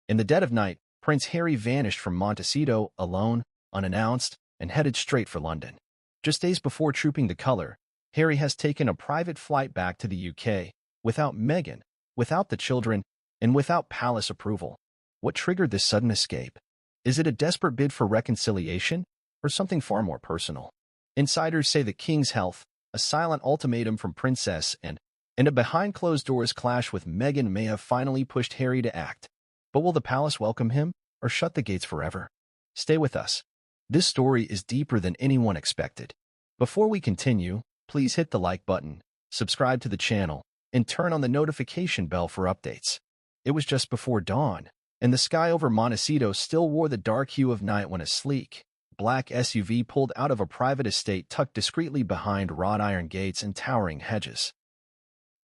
In the dead of night, Prince Harry vanished from Montecito alone, unannounced, and headed straight for London. Just days before trooping the color, Harry has taken a private flight back to the UK, without Meghan, without the children, and without palace approval. What triggered this sudden escape? Is it a desperate bid for reconciliation, or something far more personal? Insiders say the king's health, a silent ultimatum from Princess and a behind-closed-doors clash with Meghan may have finally pushed Harry to act. But will the palace welcome him, or shut the gates forever? Stay with us. This story is deeper than anyone expected. Before we continue, please hit the like button, subscribe to the channel, and turn on the notification bell for updates. It was just before dawn, and the sky over Montecito still wore the dark hue of night when a sleek, black SUV pulled out of a private estate tucked discreetly behind wrought iron gates and towering hedges.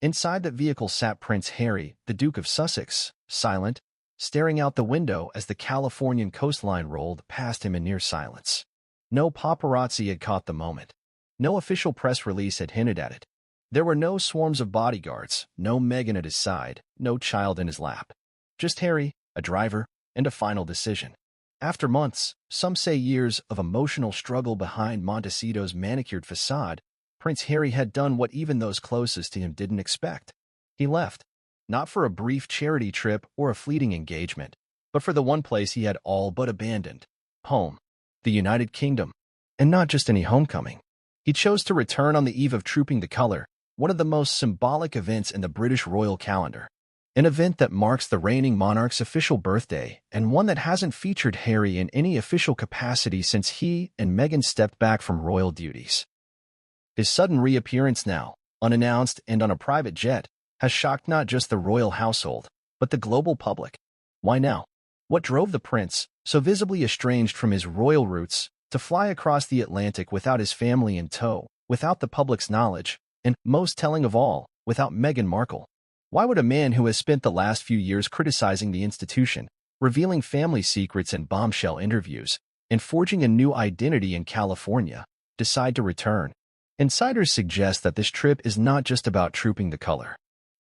Inside that vehicle sat Prince Harry, the Duke of Sussex, silent, staring out the window as the Californian coastline rolled past him in near silence. No paparazzi had caught the moment. No official press release had hinted at it. There were no swarms of bodyguards, no Meghan at his side, no child in his lap. Just Harry, a driver, and a final decision. After months, some say years, of emotional struggle behind Montecito's manicured facade, Prince Harry had done what even those closest to him didn't expect. He left, not for a brief charity trip or a fleeting engagement, but for the one place he had all but abandoned: home, the United Kingdom. And not just any homecoming. He chose to return on the eve of trooping the color, one of the most symbolic events in the British royal calendar. An event that marks the reigning monarch's official birthday, and one that hasn't featured Harry in any official capacity since he and Meghan stepped back from royal duties. His sudden reappearance now, unannounced and on a private jet, has shocked not just the royal household, but the global public. Why now? What drove the prince, so visibly estranged from his royal roots, to fly across the Atlantic without his family in tow, without the public's knowledge, and, most telling of all, without Meghan Markle? Why would a man who has spent the last few years criticizing the institution, revealing family secrets in bombshell interviews, and forging a new identity in California, decide to return? Insiders suggest that this trip is not just about trooping the color.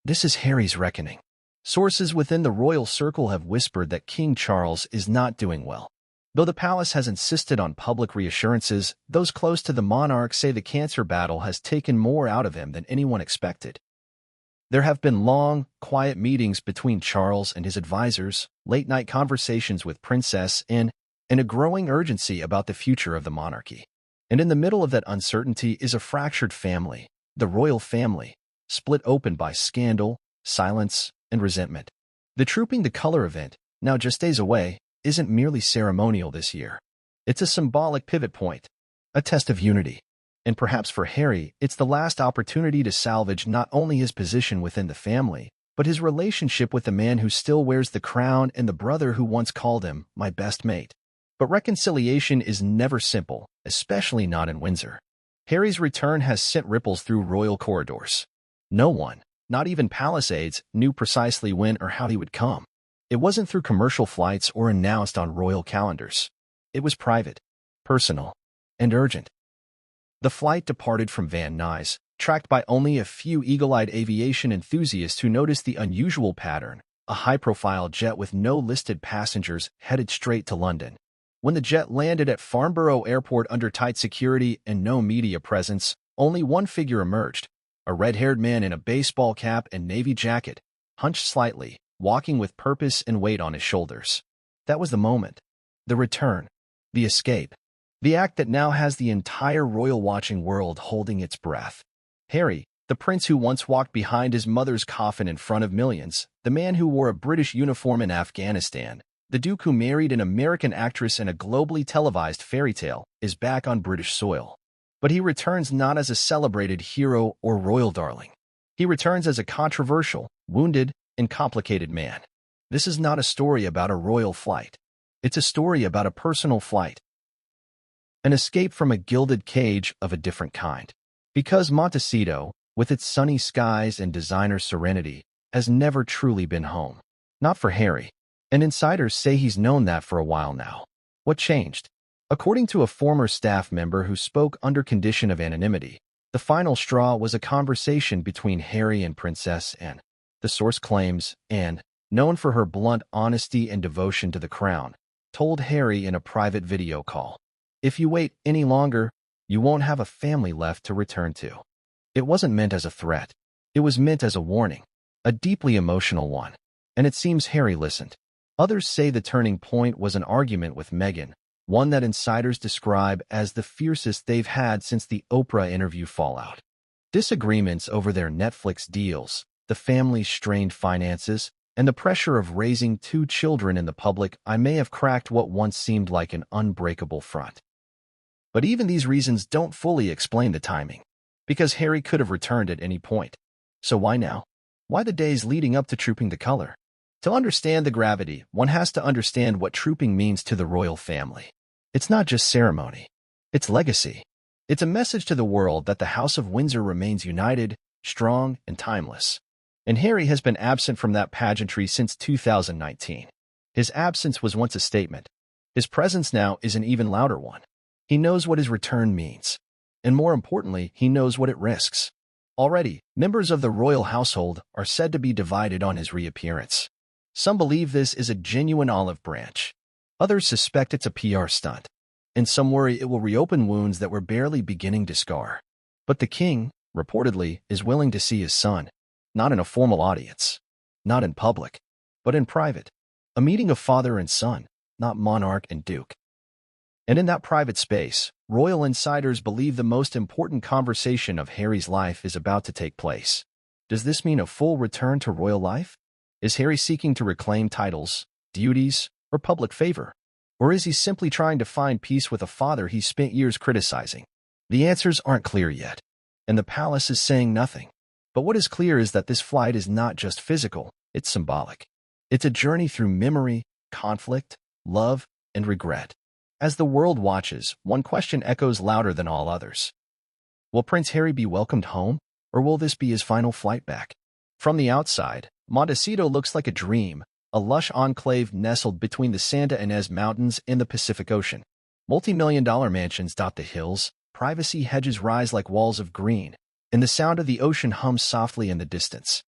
This is Harry's reckoning. Sources within the royal circle have whispered that King Charles is not doing well. Though the palace has insisted on public reassurances, those close to the monarch say the cancer battle has taken more out of him than anyone expected. There have been long, quiet meetings between Charles and his advisors, late-night conversations with Princess and a growing urgency about the future of the monarchy. And in the middle of that uncertainty is a fractured family, the royal family, split open by scandal, silence, and resentment. The Trooping the Color event, now just days away, isn't merely ceremonial this year. It's a symbolic pivot point, a test of unity. And perhaps for Harry, it's the last opportunity to salvage not only his position within the family, but his relationship with the man who still wears the crown and the brother who once called him my best mate. But reconciliation is never simple, especially not in Windsor. Harry's return has sent ripples through royal corridors. No one, not even palace aides, knew precisely when or how he would come. It wasn't through commercial flights or announced on royal calendars. It was private, personal, and urgent. The flight departed from Van Nuys, tracked by only a few eagle-eyed aviation enthusiasts who noticed the unusual pattern, a high-profile jet with no listed passengers headed straight to London. When the jet landed at Farnborough Airport under tight security and no media presence, only one figure emerged: a red-haired man in a baseball cap and navy jacket, hunched slightly, walking with purpose and weight on his shoulders. That was the moment. The return. The escape. The act that now has the entire royal-watching world holding its breath. Harry, the prince who once walked behind his mother's coffin in front of millions, the man who wore a British uniform in Afghanistan, the Duke who married an American actress in a globally televised fairy tale, is back on British soil. But he returns not as a celebrated hero or royal darling. He returns as a controversial, wounded, and complicated man. This is not a story about a royal flight. It's a story about a personal flight. An escape from a gilded cage of a different kind. Because Montecito, with its sunny skies and designer serenity, has never truly been home. Not for Harry. And insiders say he's known that for a while now. What changed? According to a former staff member who spoke under condition of anonymity, the final straw was a conversation between Harry and Princess Anne. The source claims Anne, known for her blunt honesty and devotion to the crown, told Harry in a private video call, "If you wait any longer, you won't have a family left to return to." It wasn't meant as a threat. It was meant as a warning, a deeply emotional one. And it seems Harry listened. Others say the turning point was an argument with Meghan, one that insiders describe as the fiercest they've had since the Oprah interview fallout. Disagreements over their Netflix deals, the family's strained finances, and the pressure of raising 2 children in the public eye may have cracked what once seemed like an unbreakable front. But even these reasons don't fully explain the timing, because Harry could have returned at any point. So why now? Why the days leading up to trooping the color? To understand the gravity, one has to understand what trooping means to the royal family. It's not just ceremony. It's legacy. It's a message to the world that the House of Windsor remains united, strong, and timeless. And Harry has been absent from that pageantry since 2019. His absence was once a statement. His presence now is an even louder one. He knows what his return means. And more importantly, he knows what it risks. Already, members of the royal household are said to be divided on his reappearance. Some believe this is a genuine olive branch. Others suspect it's a PR stunt. And some worry it will reopen wounds that were barely beginning to scar. But the king, reportedly, is willing to see his son. Not in a formal audience. Not in public. But in private. A meeting of father and son, not monarch and duke. And in that private space, royal insiders believe the most important conversation of Harry's life is about to take place. Does this mean a full return to royal life? Is Harry seeking to reclaim titles, duties, or public favor? Or is he simply trying to find peace with a father he spent years criticizing? The answers aren't clear yet, and the palace is saying nothing. But what is clear is that this flight is not just physical, it's symbolic. It's a journey through memory, conflict, love, and regret. As the world watches, one question echoes louder than all others. Will Prince Harry be welcomed home, or will this be his final flight back? From the outside, Montecito looks like a dream, a lush enclave nestled between the Santa Ynez Mountains and the Pacific Ocean. Multi-million-dollar mansions dot the hills, privacy hedges rise like walls of green, and the sound of the ocean hums softly in the distance.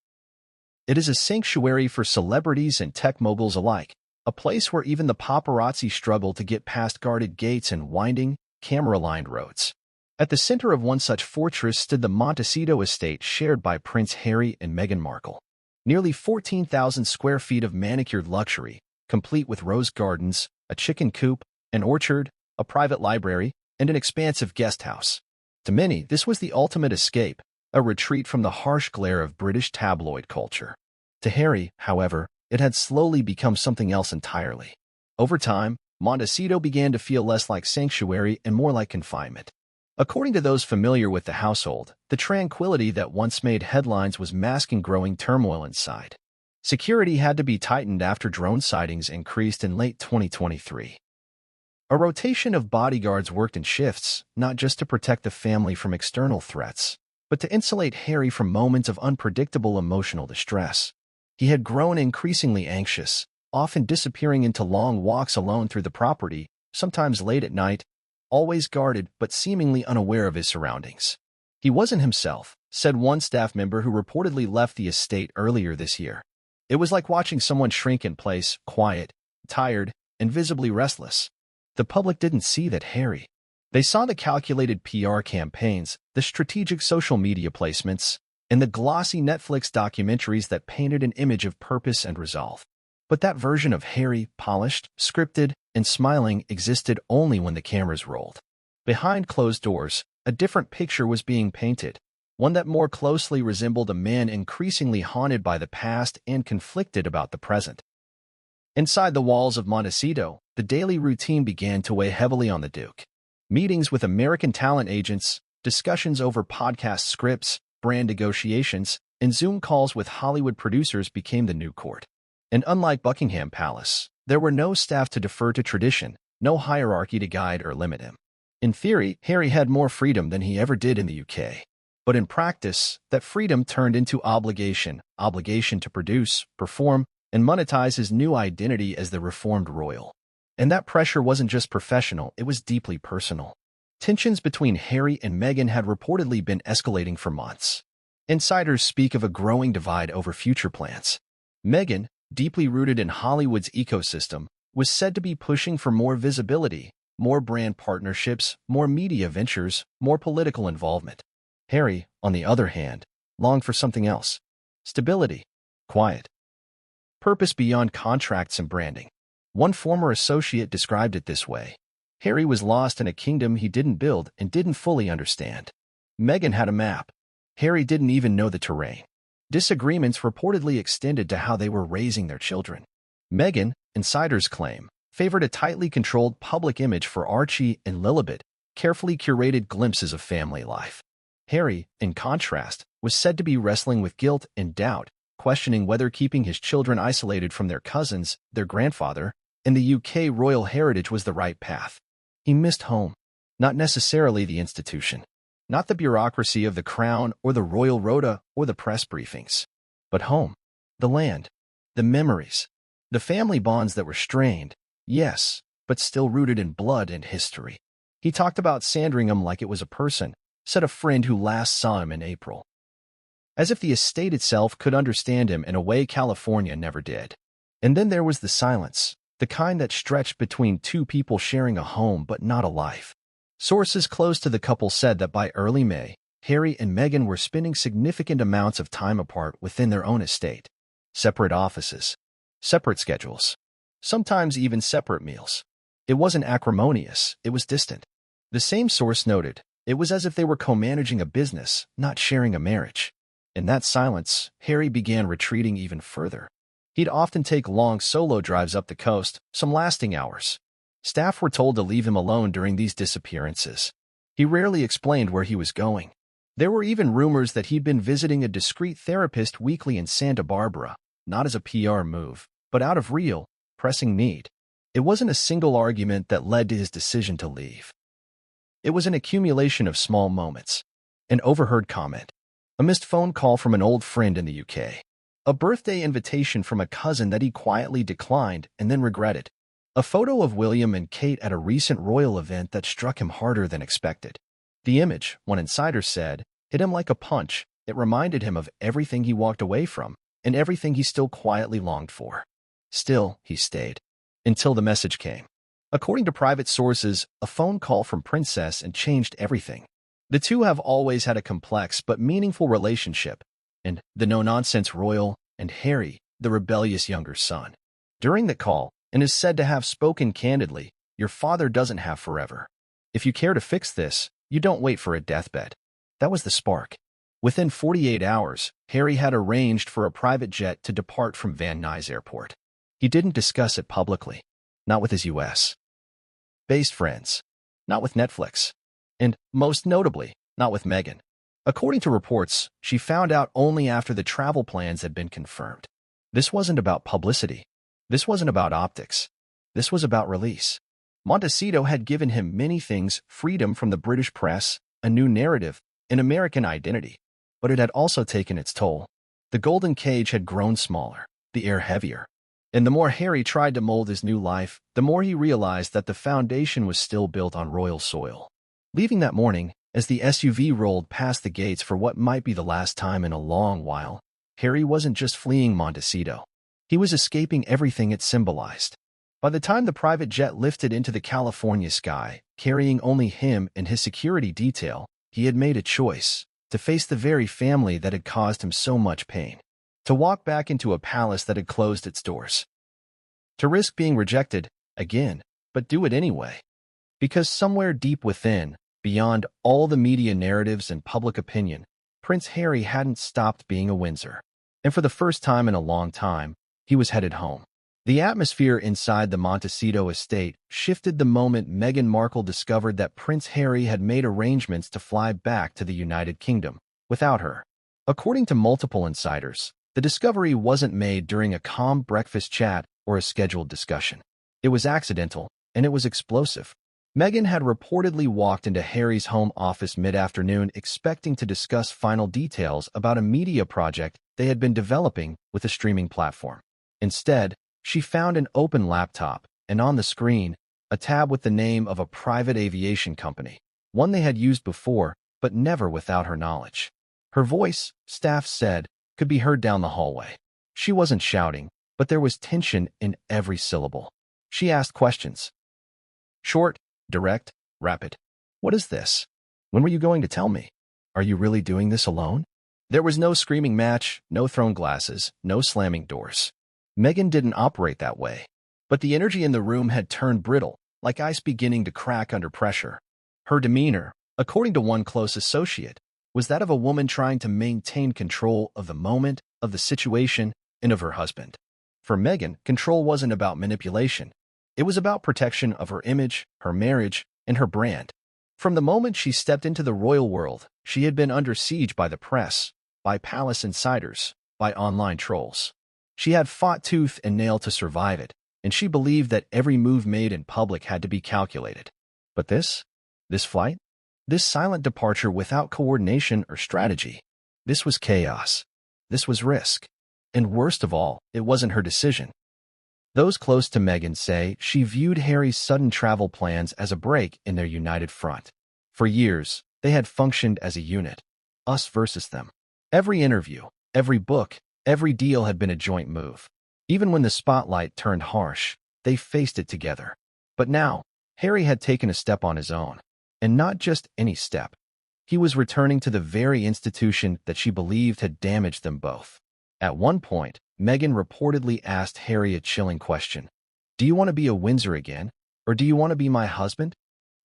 It is a sanctuary for celebrities and tech moguls alike, a place where even the paparazzi struggle to get past guarded gates and winding, camera-lined roads. At the center of one such fortress stood the Montecito estate shared by Prince Harry and Meghan Markle. Nearly 14,000 square feet of manicured luxury, complete with rose gardens, a chicken coop, an orchard, a private library, and an expansive guest house. To many, this was the ultimate escape, a retreat from the harsh glare of British tabloid culture. To Harry, however, it had slowly become something else entirely. Over time, Montecito began to feel less like sanctuary and more like confinement. According to those familiar with the household, the tranquility that once made headlines was masking growing turmoil inside. Security had to be tightened after drone sightings increased in late 2023. A rotation of bodyguards worked in shifts, not just to protect the family from external threats, but to insulate Harry from moments of unpredictable emotional distress. He had grown increasingly anxious, often disappearing into long walks alone through the property, sometimes late at night, always guarded but seemingly unaware of his surroundings. He wasn't himself, said one staff member who reportedly left the estate earlier this year. It was like watching someone shrink in place, quiet, tired, and visibly restless. The public didn't see that Harry. They saw the calculated PR campaigns, the strategic social media placements, and the glossy Netflix documentaries that painted an image of purpose and resolve. But that version of Harry, polished, scripted, and smiling, existed only when the cameras rolled. Behind closed doors, a different picture was being painted, one that more closely resembled a man increasingly haunted by the past and conflicted about the present. Inside the walls of Montecito, the daily routine began to weigh heavily on the Duke. Meetings with American talent agents, discussions over podcast scripts, brand negotiations, and Zoom calls with Hollywood producers became the new court. And unlike Buckingham Palace, there were no staff to defer to tradition, no hierarchy to guide or limit him. In theory, Harry had more freedom than he ever did in the UK. But in practice, that freedom turned into obligation to produce, perform, and monetize his new identity as the reformed royal. And that pressure wasn't just professional, it was deeply personal. Tensions between Harry and Meghan had reportedly been escalating for months. Insiders speak of a growing divide over future plans. Meghan, deeply rooted in Hollywood's ecosystem, was said to be pushing for more visibility, more brand partnerships, more media ventures, more political involvement. Harry, on the other hand, longed for something else. Stability, quiet, purpose beyond contracts and branding. One former associate described it this way: Harry was lost in a kingdom he didn't build and didn't fully understand. Meghan had a map. Harry didn't even know the terrain. Disagreements reportedly extended to how they were raising their children. Meghan, insiders claim, favored a tightly controlled public image for Archie and Lilibet, carefully curated glimpses of family life. Harry, in contrast, was said to be wrestling with guilt and doubt, questioning whether keeping his children isolated from their cousins, their grandfather, and the UK royal heritage was the right path. He missed home, not necessarily the institution, not the bureaucracy of the crown or the royal rota or the press briefings, but home, the land, the memories, the family bonds that were strained, yes, but still rooted in blood and history. He talked about Sandringham like it was a person, said a friend who last saw him in April. As if the estate itself could understand him in a way California never did. And then there was the silence, the kind that stretched between two people sharing a home but not a life. Sources close to the couple said that by early May, Harry and Meghan were spending significant amounts of time apart within their own estate. Separate offices, separate schedules, sometimes even separate meals. It wasn't acrimonious, it was distant. The same source noted, it was as if they were co-managing a business, not sharing a marriage. In that silence, Harry began retreating even further. He'd often take long solo drives up the coast, some lasting hours. Staff were told to leave him alone during these disappearances. He rarely explained where he was going. There were even rumors that he'd been visiting a discreet therapist weekly in Santa Barbara, not as a PR move, but out of real, pressing need. It wasn't a single argument that led to his decision to leave. It was an accumulation of small moments. An overheard comment, a missed phone call from an old friend in the UK, a birthday invitation from a cousin that he quietly declined and then regretted, a photo of William and Kate at a recent royal event that struck him harder than expected. The image, one insider said, hit him like a punch. It reminded him of everything he walked away from and everything he still quietly longed for. Still, he stayed. Until the message came. According to private sources, a phone call from Princess and changed everything. The two have always had a complex but meaningful relationship, and the no-nonsense royal, and Harry, the rebellious younger son. During the call, and is said to have spoken candidly, your father doesn't have forever. If you care to fix this, you don't wait for a deathbed. That was the spark. Within 48 hours, Harry had arranged for a private jet to depart from Van Nuys Airport. He didn't discuss it publicly, not with his US-based friends, not with Netflix, and, most notably, not with Meghan. According to reports, she found out only after the travel plans had been confirmed. This wasn't about publicity. This wasn't about optics. This was about release. Montecito had given him many things: freedom from the British press, a new narrative, an American identity. But it had also taken its toll. The golden cage had grown smaller, the air heavier. And the more Harry tried to mold his new life, the more he realized that the foundation was still built on royal soil. Leaving that morning, as the SUV rolled past the gates for what might be the last time in a long while, Harry wasn't just fleeing Montecito. He was escaping everything it symbolized. By the time the private jet lifted into the California sky, carrying only him and his security detail, he had made a choice: to face the very family that had caused him so much pain. To walk back into a palace that had closed its doors. To risk being rejected, again, but do it anyway. Because somewhere deep within, beyond all the media narratives and public opinion, Prince Harry hadn't stopped being a Windsor. And for the first time in a long time, he was headed home. The atmosphere inside the Montecito estate shifted the moment Meghan Markle discovered that Prince Harry had made arrangements to fly back to the United Kingdom without her. According to multiple insiders, the discovery wasn't made during a calm breakfast chat or a scheduled discussion. It was accidental, and it was explosive. Meghan had reportedly walked into Harry's home office mid-afternoon expecting to discuss final details about a media project they had been developing with a streaming platform. Instead, she found an open laptop, and on the screen, a tab with the name of a private aviation company, one they had used before, but never without her knowledge. Her voice, staff said, could be heard down the hallway. She wasn't shouting, but there was tension in every syllable. She asked questions. Short, direct, rapid. What is this? When were you going to tell me? Are you really doing this alone? There was no screaming match, no thrown glasses, no slamming doors. Meghan didn't operate that way. But the energy in the room had turned brittle, like ice beginning to crack under pressure. Her demeanor, according to one close associate, was that of a woman trying to maintain control of the moment, of the situation, and of her husband. For Meghan, control wasn't about manipulation. It was about protection of her image, her marriage, and her brand. From the moment she stepped into the royal world, she had been under siege by the press, by palace insiders, by online trolls. She had fought tooth and nail to survive it, and she believed that every move made in public had to be calculated. But this flight? This silent departure without coordination or strategy? This was chaos. This was risk. And worst of all, it wasn't her decision. Those close to Meghan say she viewed Harry's sudden travel plans as a break in their united front. For years, they had functioned as a unit, us versus them. Every interview, every book, every deal had been a joint move. Even when the spotlight turned harsh, they faced it together. But now, Harry had taken a step on his own. And not just any step. He was returning to the very institution that she believed had damaged them both. At one point, Meghan reportedly asked Harry a chilling question. Do you want to be a Windsor again, or do you want to be my husband?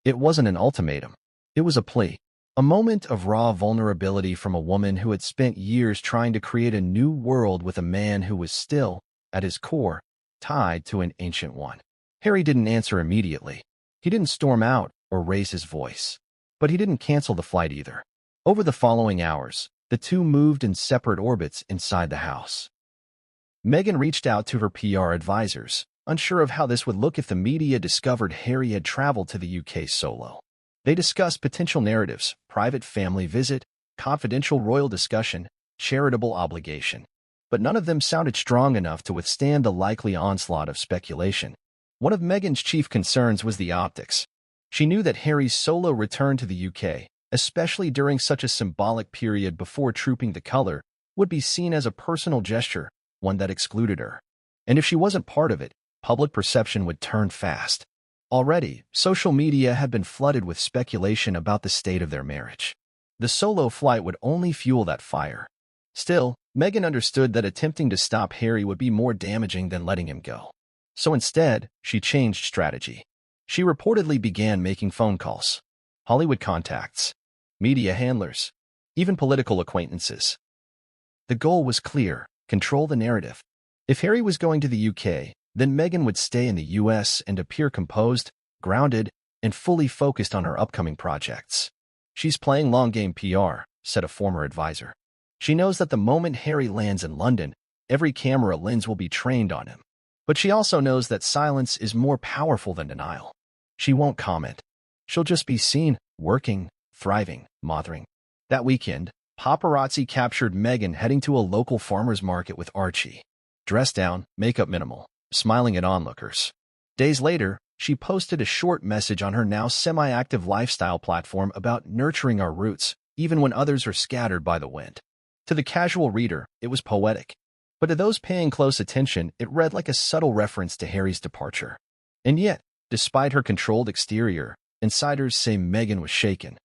It wasn't an ultimatum. It was a plea. A moment of raw vulnerability from a woman who had spent years trying to create a new world with a man who was still, at his core, tied to an ancient one. Harry didn't answer immediately. He didn't storm out or raise his voice. But he didn't cancel the flight either. Over the following hours, the two moved in separate orbits inside the house. Meghan reached out to her PR advisors, unsure of how this would look if the media discovered Harry had traveled to the UK solo. They discussed potential narratives, private family visit, confidential royal discussion, charitable obligation. But none of them sounded strong enough to withstand the likely onslaught of speculation. One of Meghan's chief concerns was the optics. She knew that Harry's solo return to the UK, especially during such a symbolic period before trooping the color, would be seen as a personal gesture, one that excluded her. And if she wasn't part of it, public perception would turn fast. Already, social media had been flooded with speculation about the state of their marriage. The solo flight would only fuel that fire. Still, Meghan understood that attempting to stop Harry would be more damaging than letting him go. So instead, she changed strategy. She reportedly began making phone calls, Hollywood contacts, media handlers, even political acquaintances. The goal was clear: control the narrative. If Harry was going to the UK, then Meghan would stay in the US and appear composed, grounded, and fully focused on her upcoming projects. She's playing long-game PR, said a former advisor. She knows that the moment Harry lands in London, every camera lens will be trained on him. But she also knows that silence is more powerful than denial. She won't comment. She'll just be seen, working, thriving, mothering. That weekend, paparazzi captured Meghan heading to a local farmer's market with Archie. Dressed down, makeup minimal, smiling at onlookers. Days later, she posted a short message on her now semi-active lifestyle platform about nurturing our roots, even when others are scattered by the wind. To the casual reader, it was poetic. But to those paying close attention, it read like a subtle reference to Harry's departure. And yet, despite her controlled exterior, insiders say Meghan was shaken.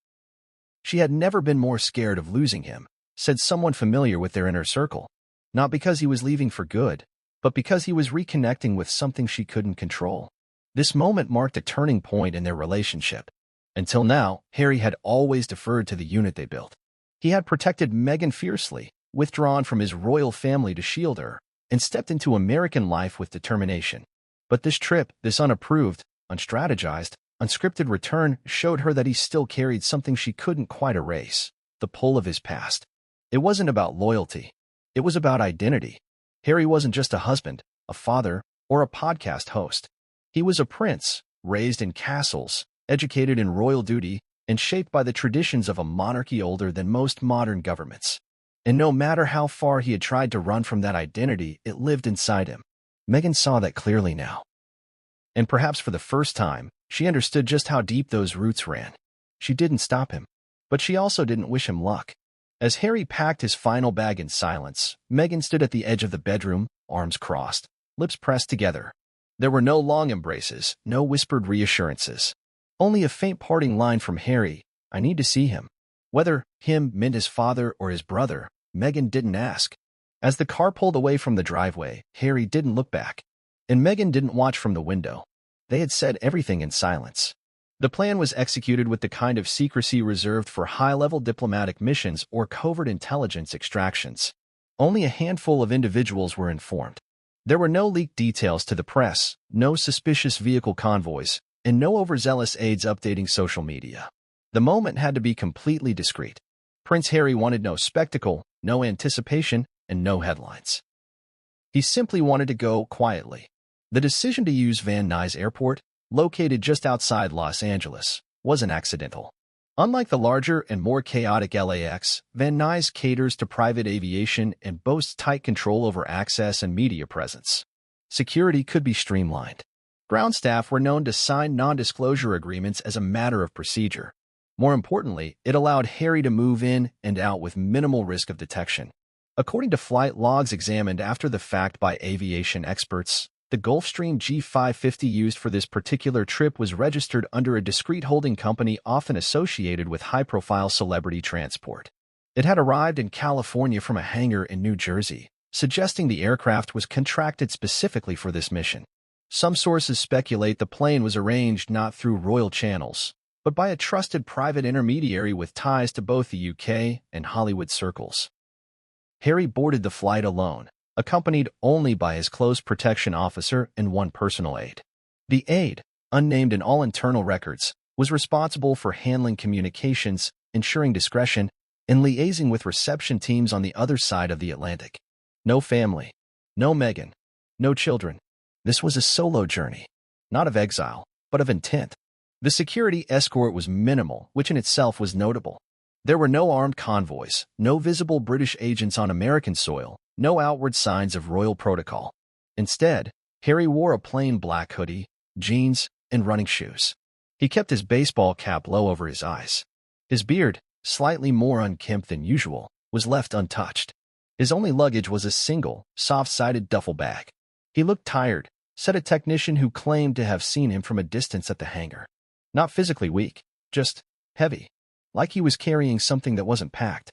She had never been more scared of losing him, said someone familiar with their inner circle. Not because he was leaving for good, but because he was reconnecting with something she couldn't control. This moment marked a turning point in their relationship. Until now, Harry had always deferred to the unit they built. He had protected Meghan fiercely, withdrawn from his royal family to shield her, and stepped into American life with determination. But this trip, this unapproved, unstrategized, unscripted return showed her that he still carried something she couldn't quite erase: the pull of his past. It wasn't about loyalty. It was about identity. Harry wasn't just a husband, a father, or a podcast host. He was a prince, raised in castles, educated in royal duty, and shaped by the traditions of a monarchy older than most modern governments. And no matter how far he had tried to run from that identity, it lived inside him. Meghan saw that clearly now. And perhaps for the first time, she understood just how deep those roots ran. She didn't stop him, but she also didn't wish him luck. As Harry packed his final bag in silence, Meghan stood at the edge of the bedroom, arms crossed. lips pressed together. There were no long embraces, no whispered reassurances. Only a faint parting line from Harry, "I need to see him." Whether him meant his father or his brother, Meghan didn't ask. As the car pulled away from the driveway, Harry didn't look back. And Meghan didn't watch from the window. They had said everything in silence. The plan was executed with the kind of secrecy reserved for high-level diplomatic missions or covert intelligence extractions. Only a handful of individuals were informed. There were no leaked details to the press, no suspicious vehicle convoys, and no overzealous aides updating social media. The moment had to be completely discreet. Prince Harry wanted no spectacle, no anticipation, and no headlines. He simply wanted to go quietly. The decision to use Van Nuys Airport, located just outside Los Angeles, wasn't accidental. Unlike the larger and more chaotic LAX, Van Nuys caters to private aviation and boasts tight control over access and media presence. Security could be streamlined. Ground staff were known to sign non-disclosure agreements as a matter of procedure. More importantly, it allowed Harry to move in and out with minimal risk of detection. According to flight logs examined after the fact by aviation experts, the Gulfstream G550 used for this particular trip was registered under a discreet holding company often associated with high-profile celebrity transport. It had arrived in California from a hangar in New Jersey, suggesting the aircraft was contracted specifically for this mission. Some sources speculate the plane was arranged not through royal channels, but by a trusted private intermediary with ties to both the UK and Hollywood circles. Harry boarded the flight alone, accompanied only by his close protection officer and one personal aide. The aide, unnamed in all internal records, was responsible for handling communications, ensuring discretion, and liaising with reception teams on the other side of the Atlantic. No family, no Meghan, no children. This was a solo journey, not of exile, but of intent. The security escort was minimal, which in itself was notable. There were no armed convoys, no visible British agents on American soil, no outward signs of royal protocol. Instead, Harry wore a plain black hoodie, jeans, and running shoes. He kept his baseball cap low over his eyes. His beard, slightly more unkempt than usual, was left untouched. His only luggage was a single, soft-sided duffel bag. He looked tired, said a technician who claimed to have seen him from a distance at the hangar. Not physically weak, just heavy, like he was carrying something that wasn't packed.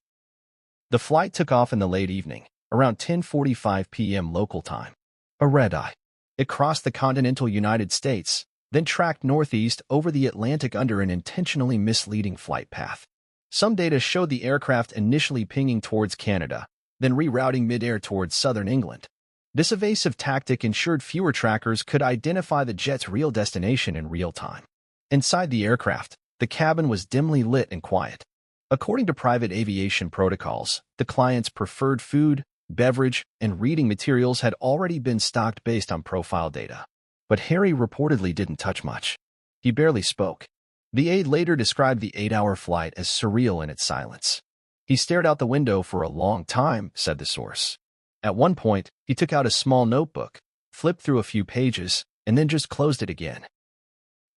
The flight took off in the late evening, around 10:45 p.m. local time. A red-eye. It crossed the continental United States, then tracked northeast over the Atlantic under an intentionally misleading flight path. Some data showed the aircraft initially pinging towards Canada, then rerouting midair towards southern England. This evasive tactic ensured fewer trackers could identify the jet's real destination in real time. Inside the aircraft, the cabin was dimly lit and quiet. According to private aviation protocols, the client's preferred food, beverage, and reading materials had already been stocked based on profile data. But Harry reportedly didn't touch much. He barely spoke. The aide later described the 8-hour flight as surreal in its silence. He stared out the window for a long time, said the source. At one point, he took out a small notebook, flipped through a few pages, and then just closed it again.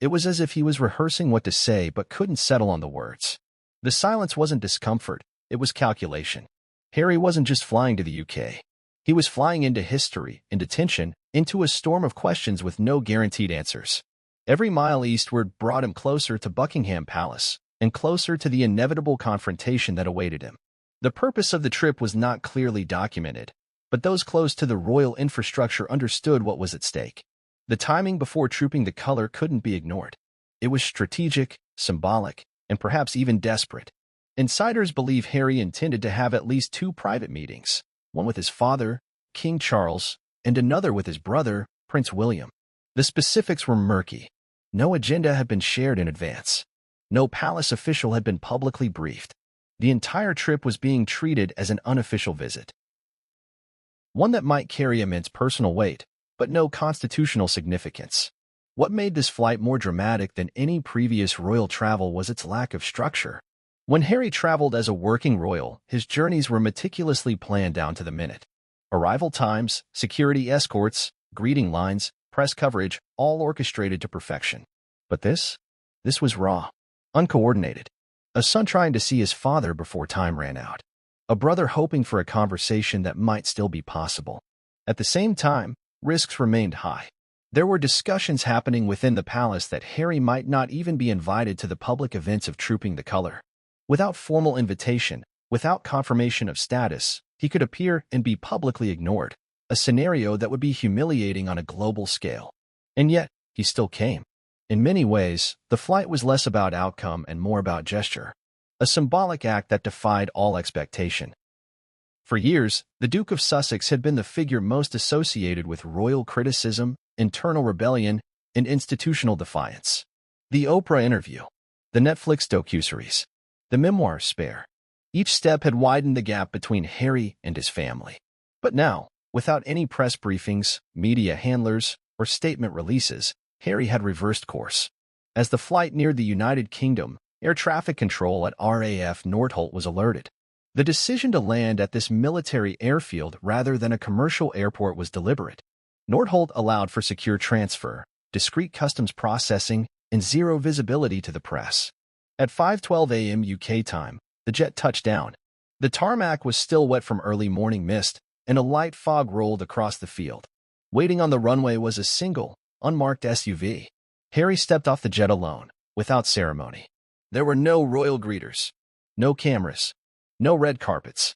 It was as if he was rehearsing what to say but couldn't settle on the words. The silence wasn't discomfort, it was calculation. Harry wasn't just flying to the UK. He was flying into history, into tension, into a storm of questions with no guaranteed answers. Every mile eastward brought him closer to Buckingham Palace, and closer to the inevitable confrontation that awaited him. The purpose of the trip was not clearly documented, but those close to the royal infrastructure understood what was at stake. The timing before trooping the color couldn't be ignored. It was strategic, symbolic, and perhaps even desperate. Insiders believe Harry intended to have at least 2 private meetings, one with his father, King Charles, and another with his brother, Prince William. The specifics were murky. No agenda had been shared in advance. No palace official had been publicly briefed. The entire trip was being treated as an unofficial visit. One that might carry immense personal weight, but no constitutional significance. What made this flight more dramatic than any previous royal travel was its lack of structure. When Harry traveled as a working royal, his journeys were meticulously planned down to the minute. Arrival times, security escorts, greeting lines, press coverage, all orchestrated to perfection. But this was raw, uncoordinated. A son trying to see his father before time ran out. A brother hoping for a conversation that might still be possible. At the same time, risks remained high. There were discussions happening within the palace that Harry might not even be invited to the public events of Trooping the Color. Without formal invitation, without confirmation of status, he could appear and be publicly ignored, a scenario that would be humiliating on a global scale. And yet, he still came. In many ways, the flight was less about outcome and more about gesture, a symbolic act that defied all expectation. For years, the Duke of Sussex had been the figure most associated with royal criticism, internal rebellion, and institutional defiance. The Oprah interview, the Netflix docuseries, the memoir Spare. Each step had widened the gap between Harry and his family. But now, without any press briefings, media handlers, or statement releases, Harry had reversed course. As the flight neared the United Kingdom, air traffic control at RAF Northolt was alerted. The decision to land at this military airfield rather than a commercial airport was deliberate. Northolt allowed for secure transfer, discreet customs processing, and zero visibility to the press. At 5:12 a.m. UK time, the jet touched down. The tarmac was still wet from early morning mist, and a light fog rolled across the field. Waiting on the runway was a single, unmarked SUV. Harry stepped off the jet alone, without ceremony. There were no royal greeters, no cameras, no red carpets.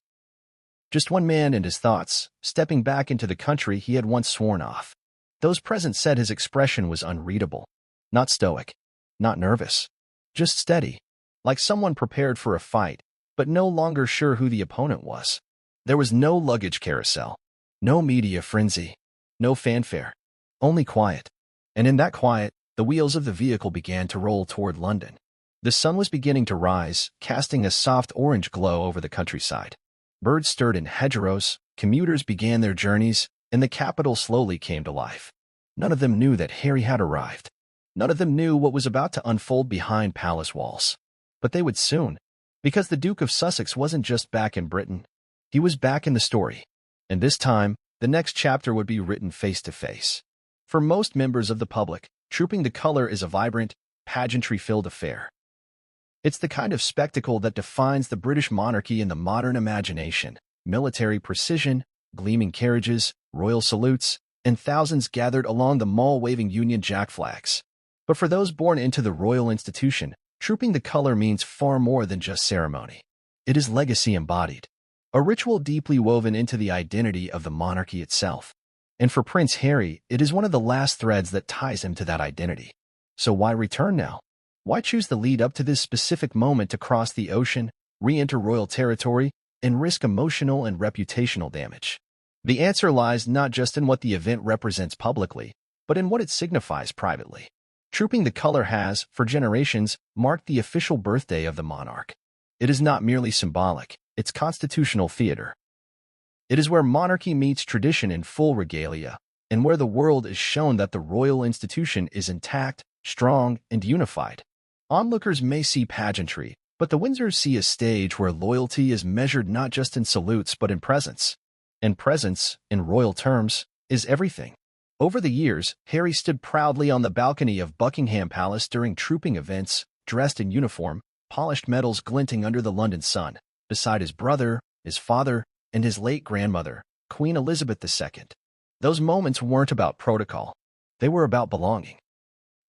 Just one man and his thoughts, stepping back into the country he had once sworn off. Those present said his expression was unreadable. Not stoic, not nervous, just steady, like someone prepared for a fight, but no longer sure who the opponent was. There was no luggage carousel, no media frenzy, no fanfare, only quiet. And in that quiet, the wheels of the vehicle began to roll toward London. The sun was beginning to rise, casting a soft orange glow over the countryside. Birds stirred in hedgerows, commuters began their journeys, and the capital slowly came to life. None of them knew that Harry had arrived. None of them knew what was about to unfold behind palace walls. But they would soon, because the Duke of Sussex wasn't just back in Britain. He was back in the story. And this time, the next chapter would be written face to face. For most members of the public, Trooping the Color is a vibrant, pageantry-filled affair. It's the kind of spectacle that defines the British monarchy in the modern imagination: military precision, gleaming carriages, royal salutes, and thousands gathered along the mall waving Union Jack flags. But for those born into the royal institution, Trooping the Color means far more than just ceremony. It is legacy embodied, a ritual deeply woven into the identity of the monarchy itself. And for Prince Harry, it is one of the last threads that ties him to that identity. So why return now? Why choose the lead up to this specific moment to cross the ocean, re-enter royal territory, and risk emotional and reputational damage? The answer lies not just in what the event represents publicly, but in what it signifies privately. Trooping the Color has, for generations, marked the official birthday of the monarch. It is not merely symbolic, it's constitutional theater. It is where monarchy meets tradition in full regalia, and where the world is shown that the royal institution is intact, strong, and unified. Onlookers may see pageantry, but the Windsors see a stage where loyalty is measured not just in salutes but in presence. And presence, in royal terms, is everything. Over the years, Harry stood proudly on the balcony of Buckingham Palace during trooping events, dressed in uniform, polished metals glinting under the London sun, beside his brother, his father, and his late grandmother, Queen Elizabeth II. Those moments weren't about protocol. They were about belonging.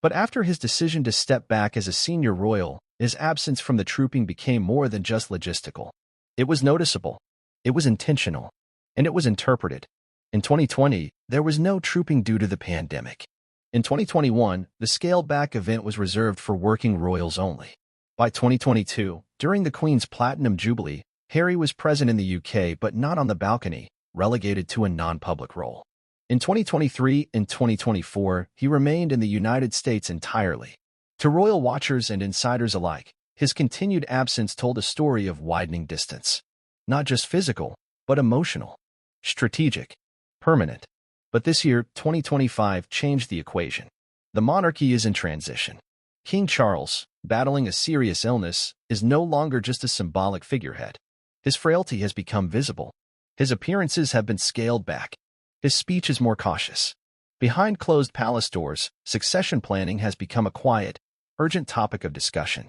But after his decision to step back as a senior royal, his absence from the trooping became more than just logistical. It was noticeable, it was intentional, and it was interpreted. In 2020, there was no trooping due to the pandemic. In 2021, the scaled-back event was reserved for working royals only. By 2022, during the Queen's Platinum Jubilee, Harry was present in the UK but not on the balcony, relegated to a non-public role. In 2023 and 2024, he remained in the United States entirely. To royal watchers and insiders alike, his continued absence told a story of widening distance. Not just physical, but emotional, strategic, permanent. But this year, 2025, changed the equation. The monarchy is in transition. King Charles, battling a serious illness, is no longer just a symbolic figurehead. His frailty has become visible. His appearances have been scaled back. His speech is more cautious. Behind closed palace doors, succession planning has become a quiet, urgent topic of discussion.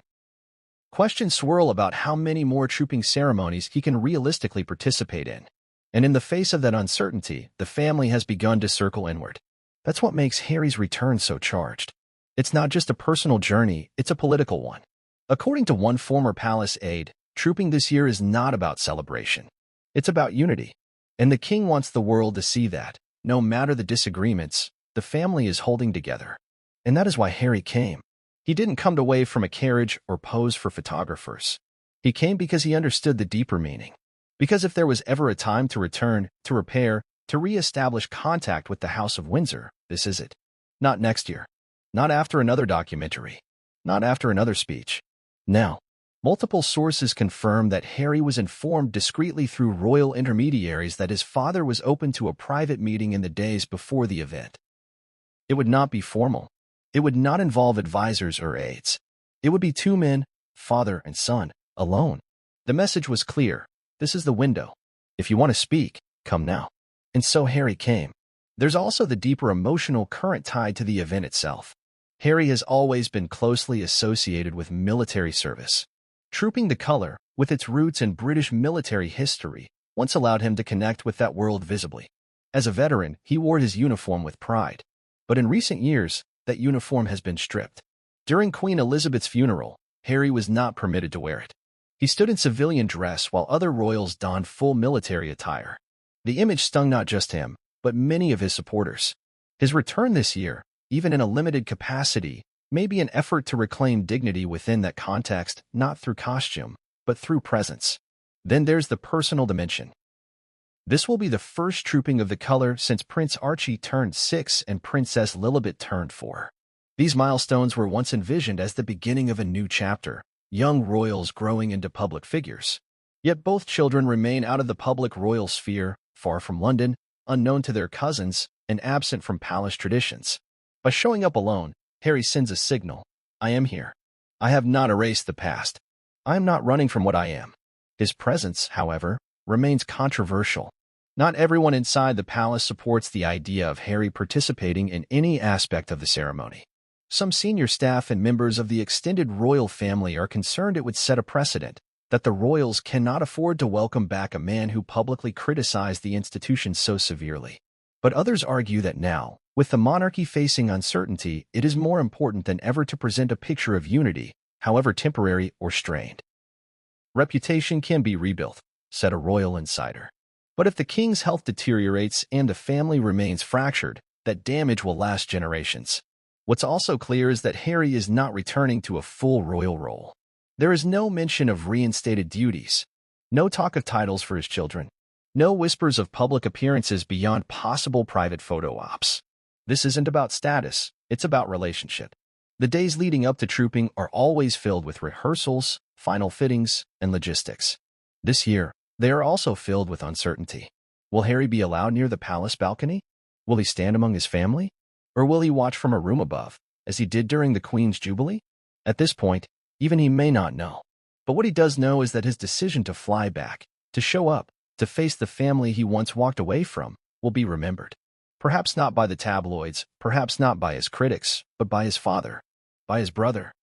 Questions swirl about how many more trooping ceremonies he can realistically participate in. And in the face of that uncertainty, the family has begun to circle inward. That's what makes Harry's return so charged. It's not just a personal journey, it's a political one. According to one former palace aide, trooping this year is not about celebration. It's about unity. And the king wants the world to see that, no matter the disagreements, the family is holding together. And that is why Harry came. He didn't come to wave from a carriage or pose for photographers. He came because he understood the deeper meaning. Because if there was ever a time to return, to repair, to re-establish contact with the House of Windsor, this is it. Not next year. Not after another documentary. Not after another speech. Now, multiple sources confirm that Harry was informed discreetly through royal intermediaries that his father was open to a private meeting in the days before the event. It would not be formal. It would not involve advisors or aides. It would be two men, father and son, alone. The message was clear. This is the window. If you want to speak, come now. And so Harry came. There's also the deeper emotional current tied to the event itself. Harry has always been closely associated with military service. Trooping the color, with its roots in British military history, once allowed him to connect with that world visibly. As a veteran, he wore his uniform with pride. But in recent years, that uniform has been stripped. During Queen Elizabeth's funeral, Harry was not permitted to wear it. He stood in civilian dress while other royals donned full military attire. The image stung not just him, but many of his supporters. His return this year, even in a limited capacity, may be an effort to reclaim dignity within that context, not through costume, but through presence. Then there's the personal dimension. This will be the first trooping of the color since Prince Archie turned 6 and Princess Lilibet turned 4. These milestones were once envisioned as the beginning of a new chapter, young royals growing into public figures. Yet both children remain out of the public royal sphere, far from London, unknown to their cousins, and absent from palace traditions. By showing up alone, Harry sends a signal. I am here. I have not erased the past. I am not running from what I am. His presence, however, remains controversial. Not everyone inside the palace supports the idea of Harry participating in any aspect of the ceremony. Some senior staff and members of the extended royal family are concerned it would set a precedent, that the royals cannot afford to welcome back a man who publicly criticized the institution so severely. But others argue that now, with the monarchy facing uncertainty, it is more important than ever to present a picture of unity, however temporary or strained. Reputation can be rebuilt, said a royal insider. But if the king's health deteriorates and the family remains fractured, that damage will last generations. What's also clear is that Harry is not returning to a full royal role. There is no mention of reinstated duties, no talk of titles for his children, no whispers of public appearances beyond possible private photo ops. This isn't about status, it's about relationship. The days leading up to trooping are always filled with rehearsals, final fittings, and logistics. This year, they are also filled with uncertainty. Will Harry be allowed near the palace balcony? Will he stand among his family? Or will he watch from a room above, as he did during the Queen's Jubilee? At this point, even he may not know. But what he does know is that his decision to fly back, to show up, to face the family he once walked away from, will be remembered. Perhaps not by the tabloids, perhaps not by his critics, but by his father, by his brother,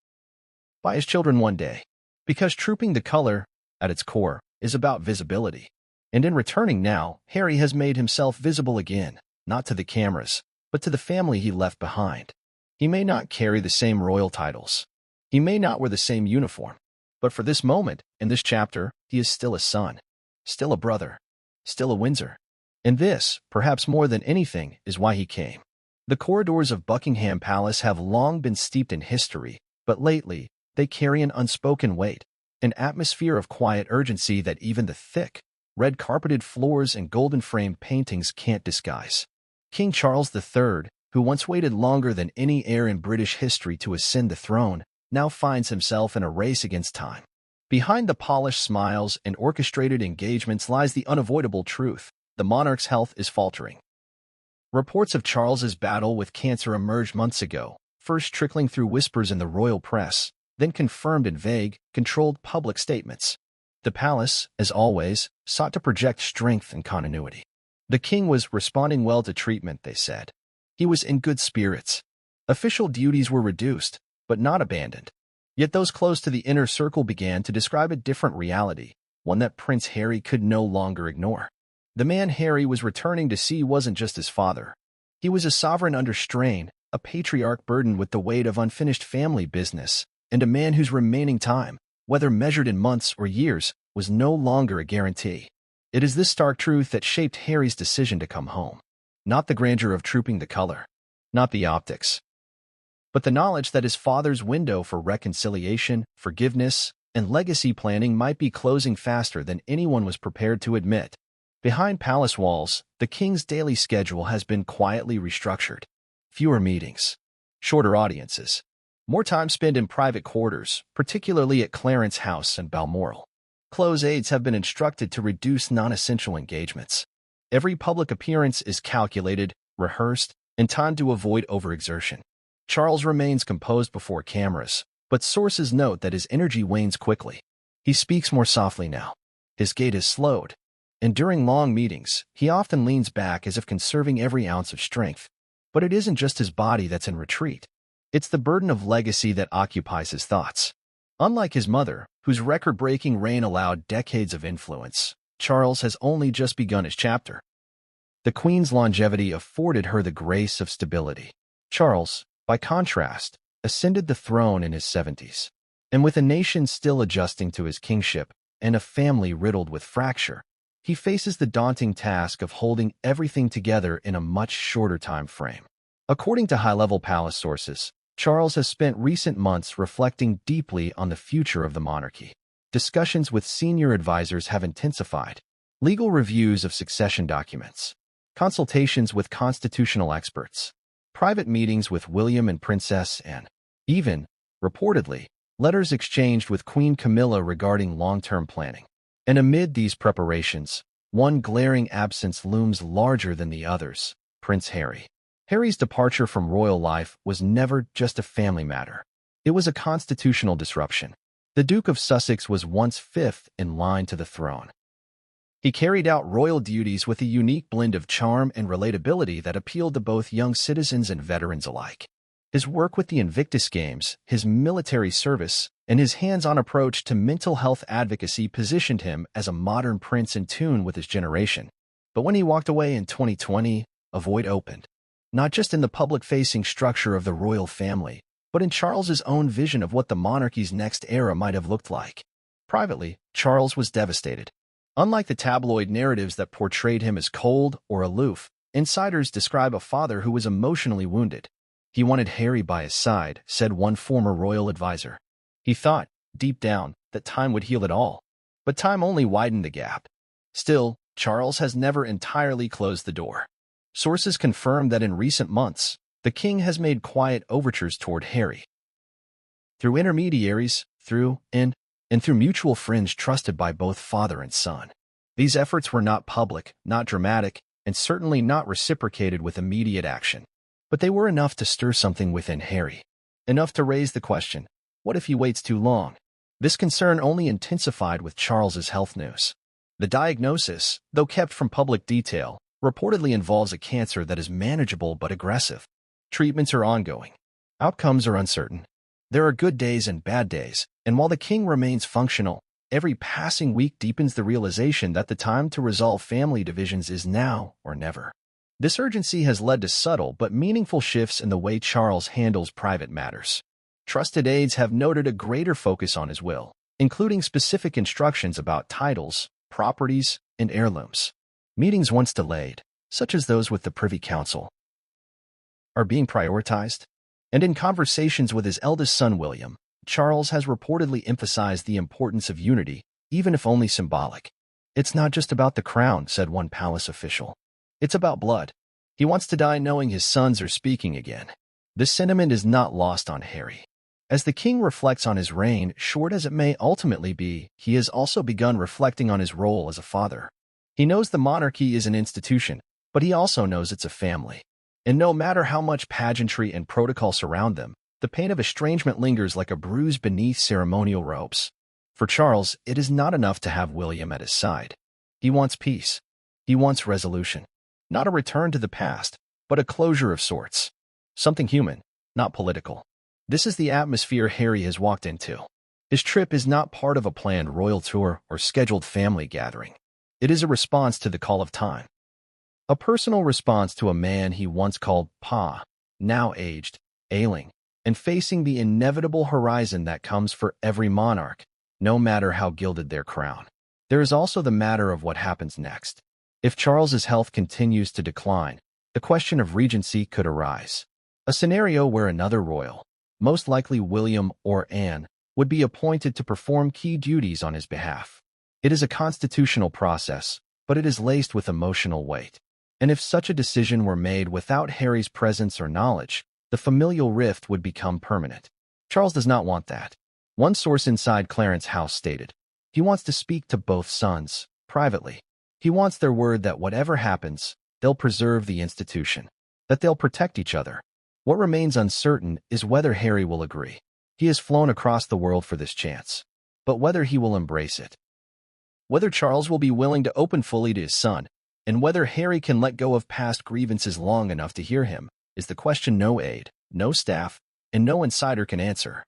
by his children one day. Because trooping the color, at its core, is about visibility. And in returning now, Harry has made himself visible again, not to the cameras, but to the family he left behind. He may not carry the same royal titles. He may not wear the same uniform. But for this moment, in this chapter, he is still a son, still a brother, still a Windsor. And this, perhaps more than anything, is why he came. The corridors of Buckingham Palace have long been steeped in history, but lately, they carry an unspoken weight, an atmosphere of quiet urgency that even the thick, red-carpeted floors and golden-framed paintings can't disguise. King Charles III, who once waited longer than any heir in British history to ascend the throne, now finds himself in a race against time. Behind the polished smiles and orchestrated engagements lies the unavoidable truth. The monarch's health is faltering. Reports of Charles's battle with cancer emerged months ago, first trickling through whispers in the royal press, then confirmed in vague, controlled public statements. The palace, as always, sought to project strength and continuity. The king was responding well to treatment, they said. He was in good spirits. Official duties were reduced, but not abandoned. Yet those close to the inner circle began to describe a different reality, one that Prince Harry could no longer ignore. The man Harry was returning to see wasn't just his father. He was a sovereign under strain, a patriarch burdened with the weight of unfinished family business, and a man whose remaining time, whether measured in months or years, was no longer a guarantee. It is this stark truth that shaped Harry's decision to come home. Not the grandeur of trooping the color, not the optics, but the knowledge that his father's window for reconciliation, forgiveness, and legacy planning might be closing faster than anyone was prepared to admit. Behind palace walls, the king's daily schedule has been quietly restructured. Fewer meetings, shorter audiences, more time spent in private quarters, particularly at Clarence House and Balmoral. Close aides have been instructed to reduce non-essential engagements. Every public appearance is calculated, rehearsed, and timed to avoid overexertion. Charles remains composed before cameras, but sources note that his energy wanes quickly. He speaks more softly now. His gait is slowed, and during long meetings, he often leans back as if conserving every ounce of strength. But it isn't just his body that's in retreat. It's the burden of legacy that occupies his thoughts. Unlike his mother, whose record-breaking reign allowed decades of influence, Charles has only just begun his chapter. The Queen's longevity afforded her the grace of stability. Charles, by contrast, ascended the throne in his 70s. And with a nation still adjusting to his kingship and a family riddled with fracture, he faces the daunting task of holding everything together in a much shorter time frame. According to high-level palace sources, Charles has spent recent months reflecting deeply on the future of the monarchy. Discussions with senior advisors have intensified. Legal reviews of succession documents, consultations with constitutional experts, private meetings with William and Princess Anne, even, reportedly, letters exchanged with Queen Camilla regarding long-term planning. And amid these preparations, one glaring absence looms larger than the others: Prince Harry. Harry's departure from royal life was never just a family matter. It was a constitutional disruption. The Duke of Sussex was once fifth in line to the throne. He carried out royal duties with a unique blend of charm and relatability that appealed to both young citizens and veterans alike. His work with the Invictus Games, his military service, and his hands-on approach to mental health advocacy positioned him as a modern prince in tune with his generation. But when he walked away in 2020, a void opened. Not just in the public-facing structure of the royal family, but in Charles's own vision of what the monarchy's next era might have looked like. Privately, Charles was devastated. Unlike the tabloid narratives that portrayed him as cold or aloof, insiders describe a father who was emotionally wounded. He wanted Harry by his side, said one former royal advisor. He thought, deep down, that time would heal it all. But time only widened the gap. Still, Charles has never entirely closed the door. Sources confirm that in recent months, the king has made quiet overtures toward Harry. Through intermediaries, through mutual friends trusted by both father and son. These efforts were not public, not dramatic, and certainly not reciprocated with immediate action. But they were enough to stir something within Harry. Enough to raise the question, what if he waits too long? This concern only intensified with Charles's health news. The diagnosis, though kept from public detail, reportedly involves a cancer that is manageable but aggressive. Treatments are ongoing. Outcomes are uncertain. There are good days and bad days, and while the king remains functional, every passing week deepens the realization that the time to resolve family divisions is now or never. This urgency has led to subtle but meaningful shifts in the way Charles handles private matters. Trusted aides have noted a greater focus on his will, including specific instructions about titles, properties, and heirlooms. Meetings once delayed, such as those with the Privy Council, are being prioritized. And in conversations with his eldest son William, Charles has reportedly emphasized the importance of unity, even if only symbolic. It's not just about the crown, said one palace official. It's about blood. He wants to die knowing his sons are speaking again. This sentiment is not lost on Harry. As the king reflects on his reign, short as it may ultimately be, he has also begun reflecting on his role as a father. He knows the monarchy is an institution, but he also knows it's a family. And no matter how much pageantry and protocol surround them, the pain of estrangement lingers like a bruise beneath ceremonial robes. For Charles, it is not enough to have William at his side. He wants peace. He wants resolution. Not a return to the past, but a closure of sorts. Something human, not political. This is the atmosphere Harry has walked into. His trip is not part of a planned royal tour or scheduled family gathering. It is a response to the call of time. A personal response to a man he once called Pa, now aged, ailing, and facing the inevitable horizon that comes for every monarch, no matter how gilded their crown. There is also the matter of what happens next. If Charles's health continues to decline, the question of regency could arise. A scenario where another royal, most likely William or Anne, would be appointed to perform key duties on his behalf. It is a constitutional process, but it is laced with emotional weight. And if such a decision were made without Harry's presence or knowledge, the familial rift would become permanent. Charles does not want that. One source inside Clarence House stated, he wants to speak to both sons, privately. He wants their word that whatever happens, they'll preserve the institution, that they'll protect each other. What remains uncertain is whether Harry will agree. He has flown across the world for this chance, but whether he will embrace it. Whether Charles will be willing to open fully to his son, and whether Harry can let go of past grievances long enough to hear him, is the question no aide, no staff, and no insider can answer.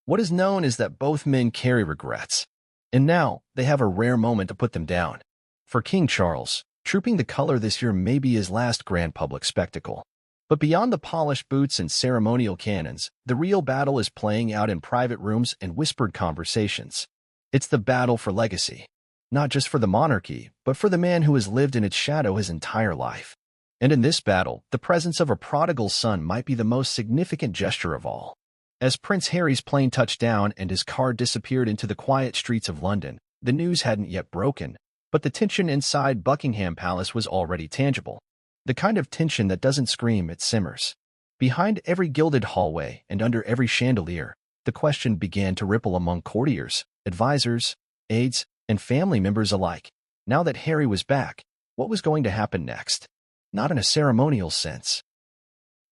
What is known is that both men carry regrets, and now they have a rare moment to put them down. For King Charles, trooping the color this year may be his last grand public spectacle. But beyond the polished boots and ceremonial cannons, the real battle is playing out in private rooms and whispered conversations. It's the battle for legacy. Not just for the monarchy, but for the man who has lived in its shadow his entire life. And in this battle, the presence of a prodigal son might be the most significant gesture of all. As Prince Harry's plane touched down and his car disappeared into the quiet streets of London, the news hadn't yet broken, but the tension inside Buckingham Palace was already tangible. The kind of tension that doesn't scream, it simmers. Behind every gilded hallway and under every chandelier, the question began to ripple among courtiers, advisors, aides, and family members alike. Now that Harry was back, what was going to happen next? Not in a ceremonial sense.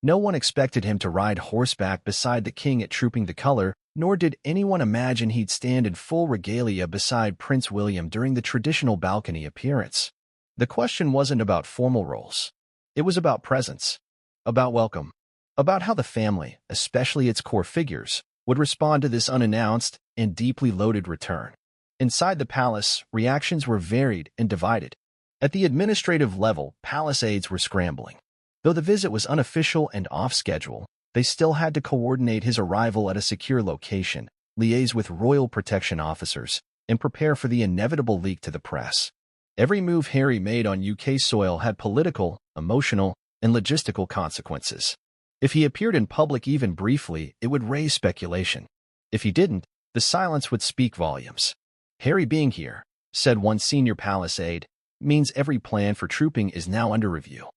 No one expected him to ride horseback beside the king at Trooping the Colour, nor did anyone imagine he'd stand in full regalia beside Prince William during the traditional balcony appearance. The question wasn't about formal roles. It was about presence, about welcome, about how the family, especially its core figures, would respond to this unannounced and deeply loaded return. Inside the palace, reactions were varied and divided. At the administrative level, palace aides were scrambling. Though the visit was unofficial and off-schedule, they still had to coordinate his arrival at a secure location, liaise with royal protection officers, and prepare for the inevitable leak to the press. Every move Harry made on UK soil had political, emotional, and logistical consequences. If he appeared in public even briefly, it would raise speculation. If he didn't, the silence would speak volumes. Harry being here, said one senior palace aide, means every plan for trooping is now under review.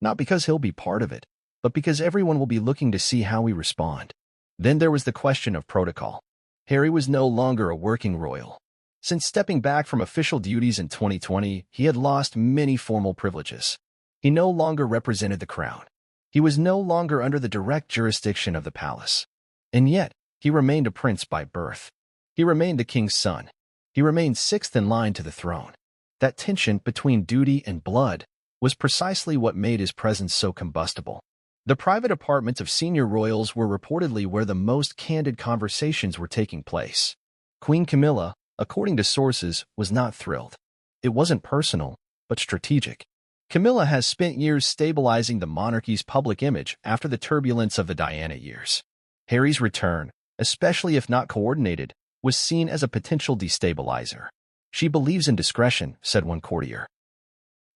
Not because he'll be part of it, but because everyone will be looking to see how we respond. Then there was the question of protocol. Harry was no longer a working royal. Since stepping back from official duties in 2020, he had lost many formal privileges. He no longer represented the crown. He was no longer under the direct jurisdiction of the palace. And yet, he remained a prince by birth. He remained the king's son. He remained sixth in line to the throne. That tension between duty and blood was precisely what made his presence so combustible. The private apartments of senior royals were reportedly where the most candid conversations were taking place. Queen Camilla, according to sources, was not thrilled. It wasn't personal, but strategic. Camilla has spent years stabilizing the monarchy's public image after the turbulence of the Diana years. Harry's return, especially if not coordinated, was seen as a potential destabilizer. She believes in discretion, said one courtier.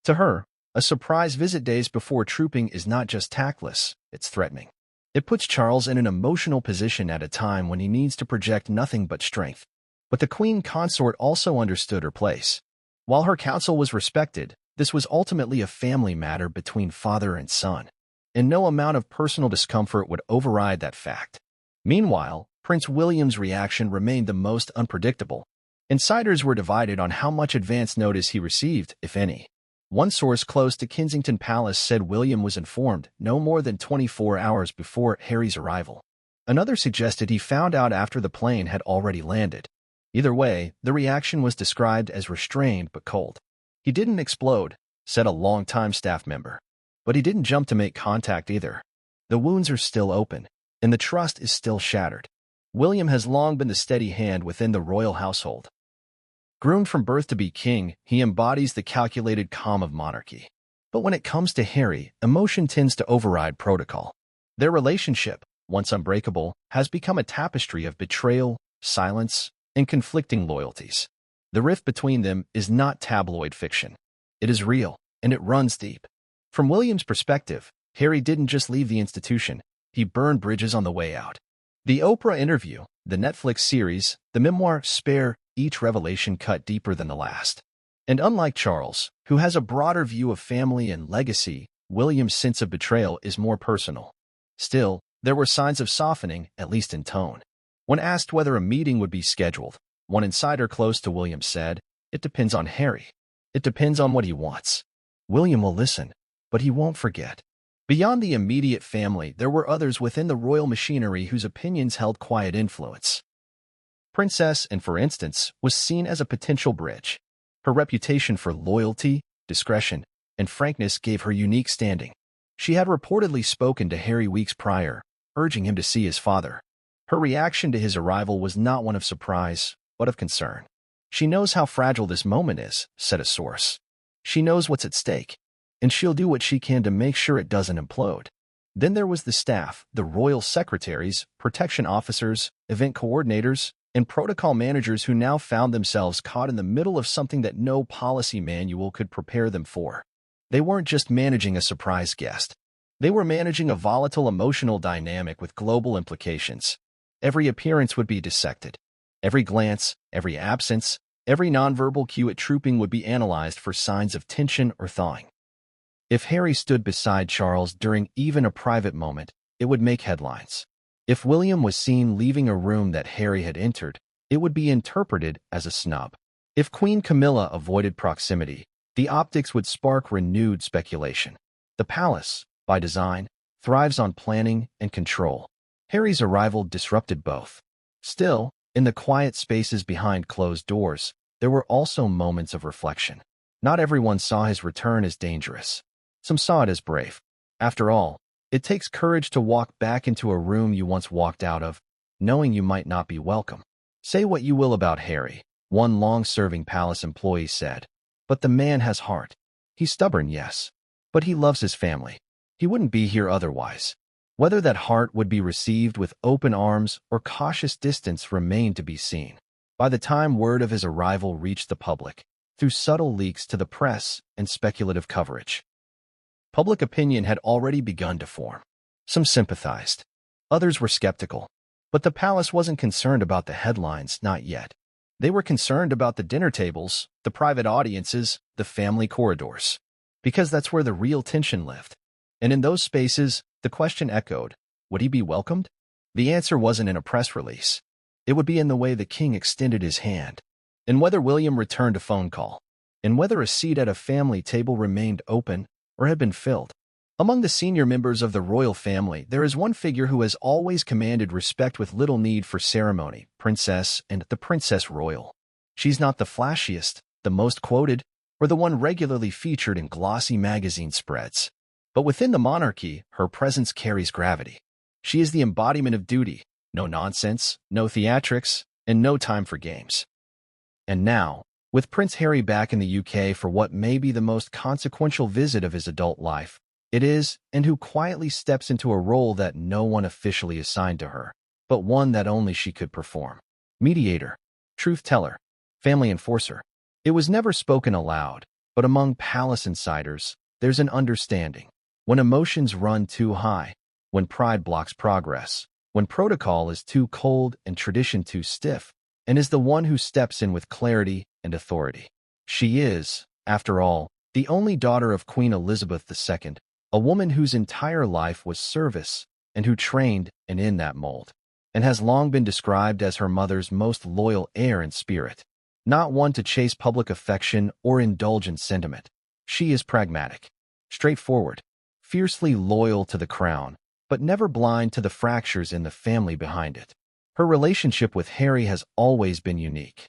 To her, a surprise visit days before trooping is not just tactless, it's threatening. It puts Charles in an emotional position at a time when he needs to project nothing but strength. But the queen consort also understood her place. While her counsel was respected, this was ultimately a family matter between father and son, and no amount of personal discomfort would override that fact. Meanwhile, Prince William's reaction remained the most unpredictable. Insiders were divided on how much advance notice he received, if any. One source close to Kensington Palace said William was informed no more than 24 hours before Harry's arrival. Another suggested he found out after the plane had already landed. Either way, the reaction was described as restrained but cold. He didn't explode, said a longtime staff member. But he didn't jump to make contact either. The wounds are still open, and the trust is still shattered. William has long been the steady hand within the royal household. Groomed from birth to be king, he embodies the calculated calm of monarchy. But when it comes to Harry, emotion tends to override protocol. Their relationship, once unbreakable, has become a tapestry of betrayal, silence, and conflicting loyalties. The rift between them is not tabloid fiction. It is real, and it runs deep. From William's perspective, Harry didn't just leave the institution, he burned bridges on the way out. The Oprah interview, the Netflix series, the memoir Spare, each revelation cut deeper than the last. And unlike Charles, who has a broader view of family and legacy, William's sense of betrayal is more personal. Still, there were signs of softening, at least in tone. When asked whether a meeting would be scheduled, one insider close to William said, "It depends on Harry. It depends on what he wants. William will listen, but he won't forget." Beyond the immediate family, there were others within the royal machinery whose opinions held quiet influence. Princess Anne, for instance, was seen as a potential bridge. Her reputation for loyalty, discretion, and frankness gave her unique standing. She had reportedly spoken to Harry weeks prior, urging him to see his father. Her reaction to his arrival was not one of surprise, but of concern. "She knows how fragile this moment is," said a source. "She knows what's at stake, and she'll do what she can to make sure it doesn't implode." Then there was the staff, the royal secretaries, protection officers, event coordinators, and protocol managers who now found themselves caught in the middle of something that no policy manual could prepare them for. They weren't just managing a surprise guest. They were managing a volatile emotional dynamic with global implications. Every appearance would be dissected. Every glance, every absence, every nonverbal cue at trooping would be analyzed for signs of tension or thawing. If Harry stood beside Charles during even a private moment, it would make headlines. If William was seen leaving a room that Harry had entered, it would be interpreted as a snub. If Queen Camilla avoided proximity, the optics would spark renewed speculation. The palace, by design, thrives on planning and control. Harry's arrival disrupted both. Still, in the quiet spaces behind closed doors, there were also moments of reflection. Not everyone saw his return as dangerous. Some saw it as brave. After all, it takes courage to walk back into a room you once walked out of, knowing you might not be welcome. "Say what you will about Harry," one long-serving palace employee said, "but the man has heart. He's stubborn, yes, but he loves his family. He wouldn't be here otherwise." Whether that heart would be received with open arms or cautious distance remained to be seen. By the time word of his arrival reached the public, through subtle leaks to the press and speculative coverage, public opinion had already begun to form. Some sympathized. Others were skeptical. But the palace wasn't concerned about the headlines, not yet. They were concerned about the dinner tables, the private audiences, the family corridors. Because that's where the real tension lived. And in those spaces, the question echoed, would he be welcomed? The answer wasn't in a press release. It would be in the way the king extended his hand, in whether William returned a phone call, in whether a seat at a family table remained open or had been filled. Among the senior members of the royal family, there is one figure who has always commanded respect with little need for ceremony, Princess Anne, the Princess Royal. She's not the flashiest, the most quoted, or the one regularly featured in glossy magazine spreads. But within the monarchy, her presence carries gravity. She is the embodiment of duty, no nonsense, no theatrics, and no time for games. And now, with Prince Harry back in the UK for what may be the most consequential visit of his adult life, it is, and who quietly steps into a role that no one officially assigned to her, but one that only she could perform. Mediator, truth-teller, family enforcer. It was never spoken aloud, but among palace insiders, there's an understanding. When emotions run too high, when pride blocks progress, when protocol is too cold and tradition too stiff, and is the one who steps in with clarity and authority. She is, after all, the only daughter of Queen Elizabeth II, a woman whose entire life was service and who trained and in that mold, and has long been described as her mother's most loyal heir in spirit. Not one to chase public affection or indulge in sentiment. She is pragmatic, straightforward, fiercely loyal to the crown, but never blind to the fractures in the family behind it. Her relationship with Harry has always been unique.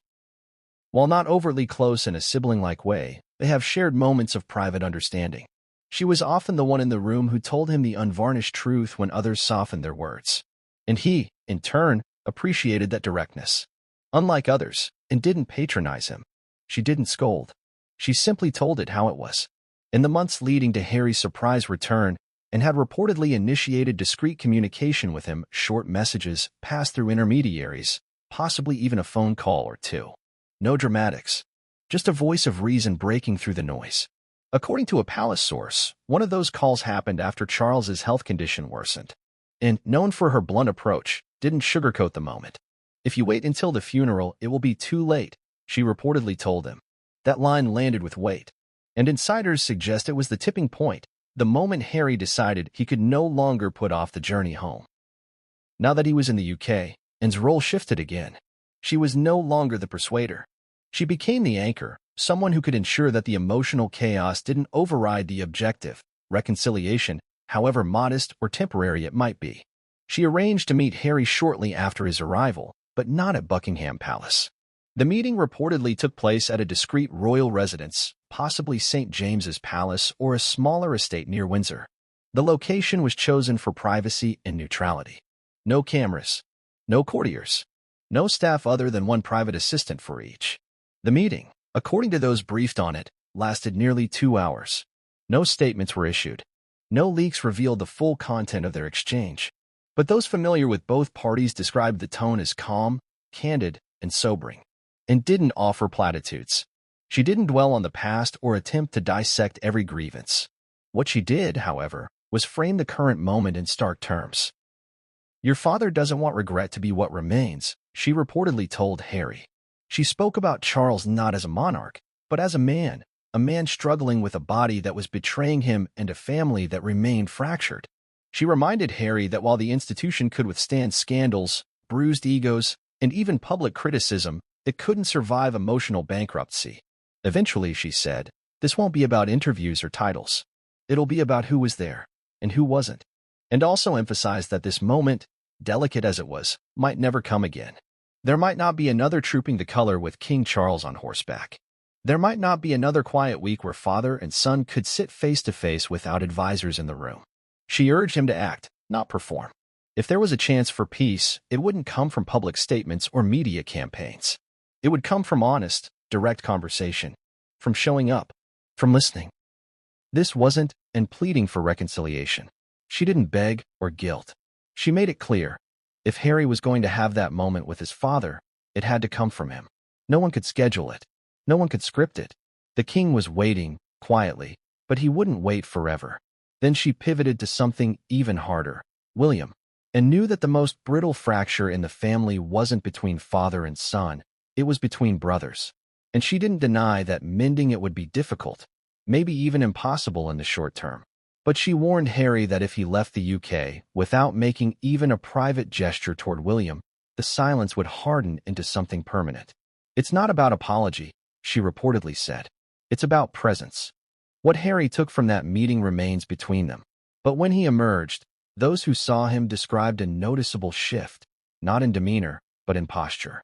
While not overtly close in a sibling-like way, they have shared moments of private understanding. She was often the one in the room who told him the unvarnished truth when others softened their words. And he, in turn, appreciated that directness. Unlike others, and didn't patronize him. She didn't scold. She simply told it how it was. In the months leading to Harry's surprise return, and had reportedly initiated discreet communication with him, short messages passed through intermediaries, possibly even a phone call or two. No dramatics. Just a voice of reason breaking through the noise. According to a palace source, one of those calls happened after Charles's health condition worsened. And, known for her blunt approach, didn't sugarcoat the moment. "If you wait until the funeral, it will be too late," she reportedly told him. That line landed with weight. And insiders suggest it was the tipping point, the moment Harry decided he could no longer put off the journey home. Now that he was in the UK, Anne's role shifted again. She was no longer the persuader. She became the anchor, someone who could ensure that the emotional chaos didn't override the objective, reconciliation, however modest or temporary it might be. She arranged to meet Harry shortly after his arrival, but not at Buckingham Palace. The meeting reportedly took place at a discreet royal residence, possibly St. James's Palace or a smaller estate near Windsor. The location was chosen for privacy and neutrality. No cameras, no courtiers, no staff other than one private assistant for each. The meeting, according to those briefed on it, lasted nearly 2 hours. No statements were issued. No leaks revealed the full content of their exchange. But those familiar with both parties described the tone as calm, candid, and sobering, and didn't offer platitudes. She didn't dwell on the past or attempt to dissect every grievance. What she did, however, was frame the current moment in stark terms. "Your father doesn't want regret to be what remains," she reportedly told Harry. She spoke about Charles not as a monarch, but as a man struggling with a body that was betraying him and a family that remained fractured. She reminded Harry that while the institution could withstand scandals, bruised egos, and even public criticism, it couldn't survive emotional bankruptcy. Eventually, she said, "This won't be about interviews or titles. It'll be about who was there and who wasn't," and also emphasized that this moment, delicate as it was, might never come again. There might not be another trooping the color with King Charles on horseback. There might not be another quiet week where father and son could sit face to face without advisors in the room. She urged him to act, not perform. If there was a chance for peace, it wouldn't come from public statements or media campaigns. It would come from honest, direct conversation, from showing up, from listening. This wasn't and pleading for reconciliation. She didn't beg or guilt. She made it clear. If Harry was going to have that moment with his father, it had to come from him. No one could schedule it. No one could script it. The king was waiting, quietly, but he wouldn't wait forever. Then she pivoted to something even harder, William, and knew that the most brittle fracture in the family wasn't between father and son, it was between brothers. And she didn't deny that mending it would be difficult, maybe even impossible in the short term. But she warned Harry that if he left the UK without making even a private gesture toward William, the silence would harden into something permanent. "It's not about apology," she reportedly said. "It's about presence." What Harry took from that meeting remains between them. But when he emerged, those who saw him described a noticeable shift, not in demeanor, but in posture.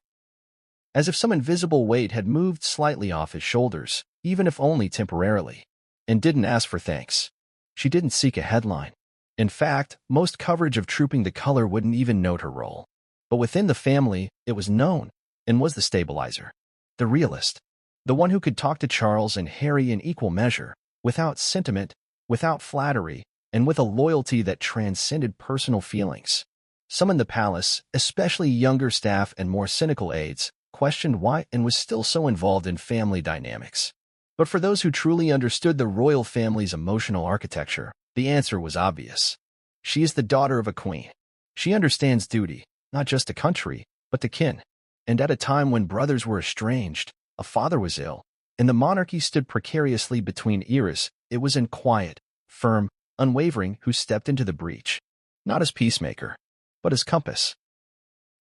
As if some invisible weight had moved slightly off his shoulders, even if only temporarily, and didn't ask for thanks. She didn't seek a headline. In fact, most coverage of Trooping the Color wouldn't even note her role. But within the family, it was known, and was the stabilizer, the realist, the one who could talk to Charles and Harry in equal measure, without sentiment, without flattery, and with a loyalty that transcended personal feelings. Some in the palace, especially younger staff and more cynical aides, questioned why Anne was still so involved in family dynamics. But for those who truly understood the royal family's emotional architecture, the answer was obvious. She is the daughter of a queen. She understands duty, not just to country, but to kin. And at a time when brothers were estranged, a father was ill, and the monarchy stood precariously between eras, it was in quiet, firm, unwavering who stepped into the breach, not as peacemaker, but as compass.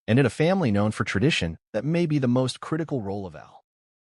And in a family known for tradition, that may be the most critical role of all.